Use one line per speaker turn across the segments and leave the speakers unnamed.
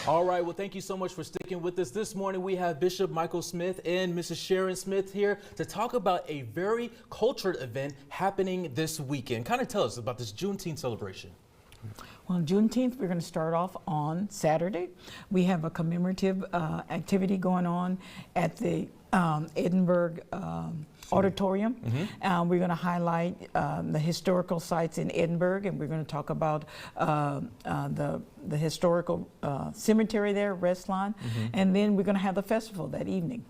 All right, well, thank you so much for sticking with us. This morning we have Bishop Michael Smith and Mrs. Sharon Smith here to talk about a very cultured event happening this weekend. Kind of tell us about this Juneteenth celebration.
Well, Juneteenth, we're going to start off on Saturday. We have a commemorative activity going on at the Edinburg Auditorium. We're going to highlight the historical sites in Edinburg, and we're going to talk about the historical cemetery there, Restlawn, and then we're going to have the festival that evening.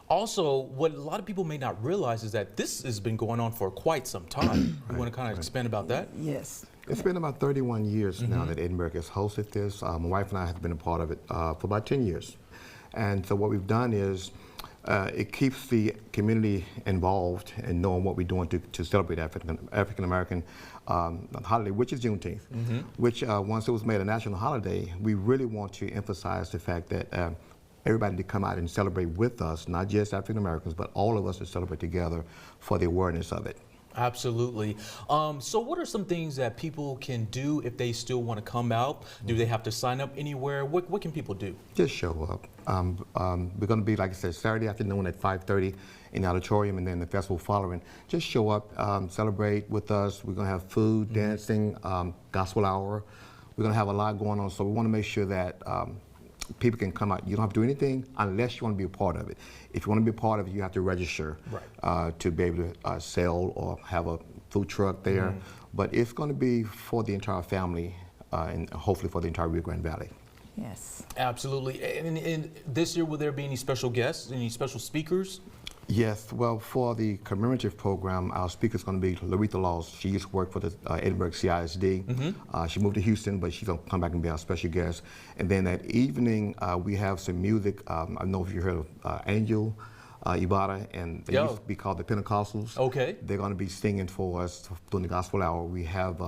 Also, what a lot of people may not realize is that this has been going on for quite some time. You want to kind of expand about that?
Yes.
It's been about 31 years now that Edinburg has hosted this. My wife and I have been a part of it for about 10 years. And so what we've done is it keeps the community involved in knowing what we're doing to celebrate African American holiday, which is Juneteenth, which once it was made a national holiday, we really want to emphasize the fact that everybody to come out and celebrate with us, not just African Americans, but all of us to celebrate together for the awareness of it.
Absolutely. So what are some things that people can do if they still want to come out? Do they have to sign up anywhere? What can people do?
Just show up. We're going to be, like I said, Saturday afternoon at 5:30 in the auditorium, and then the festival following. Just show up, celebrate with us. We're going to have food, dancing, gospel hour. We're going to have a lot going on, so we want to make sure that people can come out. You don't have to do anything unless you want to be a part of it. If you want to be a part of it, you have to register to be able to sell or have a food truck there. But it's going to be for the entire family and hopefully for the entire Rio Grande Valley.
Yes.
Absolutely. And this year, will there be any special guests, any special speakers?
Yes, well, for the commemorative program, our speaker is going to be Laretha Laws. She used to work for the Edinburg CISD. She moved to Houston, but she's going to come back and be our special guest. And then that evening, we have some music. I don't know if you heard of Angel Ibarra, and they used to be called the Pentecostals. Okay. They're going to be singing for us during the gospel hour. We have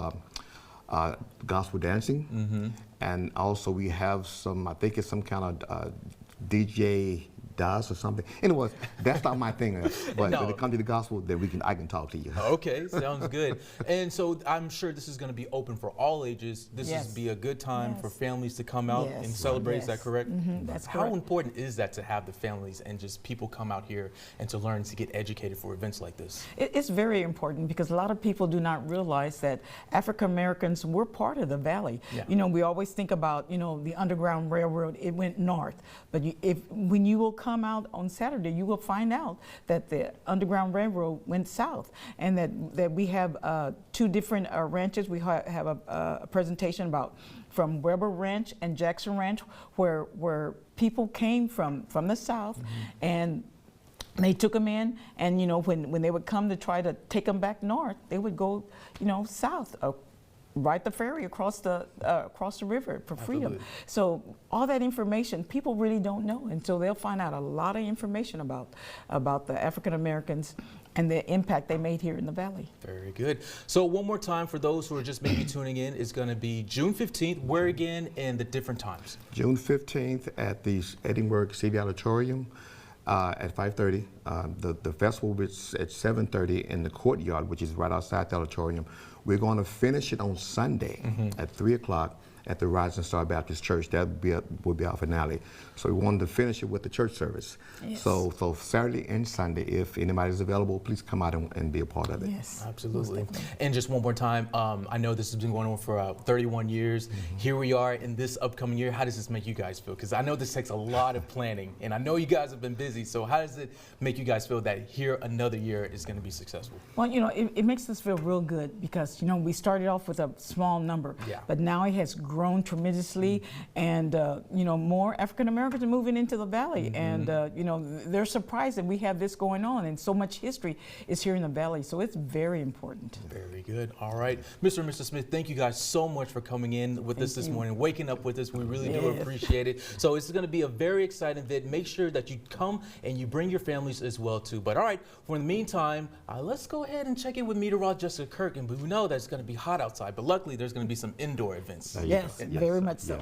gospel dancing, and also we have some, I think it's some kind of DJ does or something. Anyways, that's not my thing. But when it comes to the gospel, then I can talk to you.
Okay, sounds good. And so I'm sure this is going to be open for all ages. This is be a good time for families to come out and celebrate. Is that correct?
That's
How
correct.
important is that to have the families and just people come out here and to learn to get educated for events like this?
It's very important because a lot of people do not realize that African Americans were part of the valley. You know, we always think about, you know, the Underground Railroad, it went north. But when you will come out on Saturday, you will find out that the Underground Railroad went south, and that we have two different ranches. We have a presentation about from Weber Ranch and Jackson Ranch, where people came from the south, and they took them in, and you know, when they would come to try to take them back north, they would go, you know, south. Ride the ferry across the river for freedom. So all that information people really don't know, and so they'll find out a lot of information about the African Americans and the impact they made here in the valley.
Very good. So one more time for those who are just maybe tuning in, it's going to be June 15th. Where again, and the different times? June
15th at the Edinburg City Auditorium. At 5:30. The festival is at 7:30 in the courtyard, which is right outside the auditorium. We're going to finish it on Sunday at 3 o'clock at the Rising Star Baptist Church. That will be our finale. So we wanted to finish it with the church service. So Saturday and Sunday, if anybody's available, please come out and be a part of it.
Yes,
absolutely. And just one more time, I know this has been going on for 31 years. Here we are in this upcoming year. How does this make you guys feel? Because I know this takes a lot of planning, and I know you guys have been busy. So how does it make you guys feel that here another year is going to be successful?
Well, you know, it makes us feel real good because, you know, we started off with a small number, but now it has grown tremendously, and you know, more African Americans are moving into the valley, and you know, they're surprised that we have this going on, and so much history is here in the valley, so it's very important.
Very good. All right, Mr. and Mrs. Smith, thank you guys so much for coming in with us this morning, waking up with us. We really do appreciate it. So it's going to be a very exciting event. Make sure that you come and you bring your families as well too. But all right, for the meantime, let's go ahead and check in with meteorologist Jessica Kirk, and we know that it's going to be hot outside, but luckily there's going to be some indoor events.
Yes, very much so.